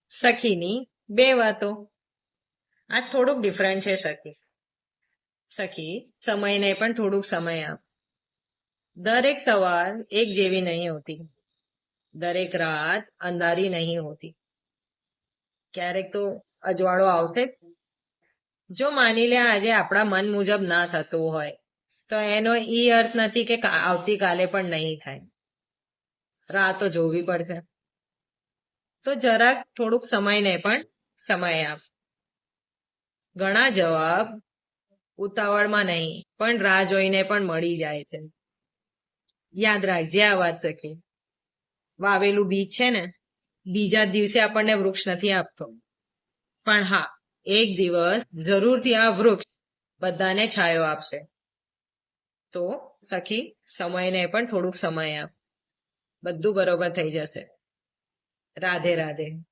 સખીની બે વાતો. આ થોડુંક ડિફરન્ટ છે સખી. સખી, સમયને પણ થોડુંક સમય આપ. દરેક સવાર એક જેવી નહીં હોતી. દરેક રાત અંધારી નહીં હોતી. ક્યારેક તો અજવાળો આવશે. જો માની લે આજે આપણા મન મુજબ ના થતું હોય તો એનો ઈ અર્થ નથી કે આવતીકાલે પણ નહીં થાય. રાતો જોવી પડશે. તો જરાક થોડુંક સમયને પણ સમય આપ. ઘણા જવાબ ઉતાવળમાં નહીં પણ રાહ જોઈને પણ મળી જાય છે. યાદ રાખજે આ વાત સખી. વાવેલું બીજ છે ને, બીજા જ દિવસે આપણને વૃક્ષ નથી આપતો. પણ હા, એક દિવસ જરૂરથી આ વૃક્ષ બધાને છાયો આપશે. તો સખી, સમયને પણ થોડુંક સમય આપ. બધું બરોબર થઈ જશે. રાધે રાધે.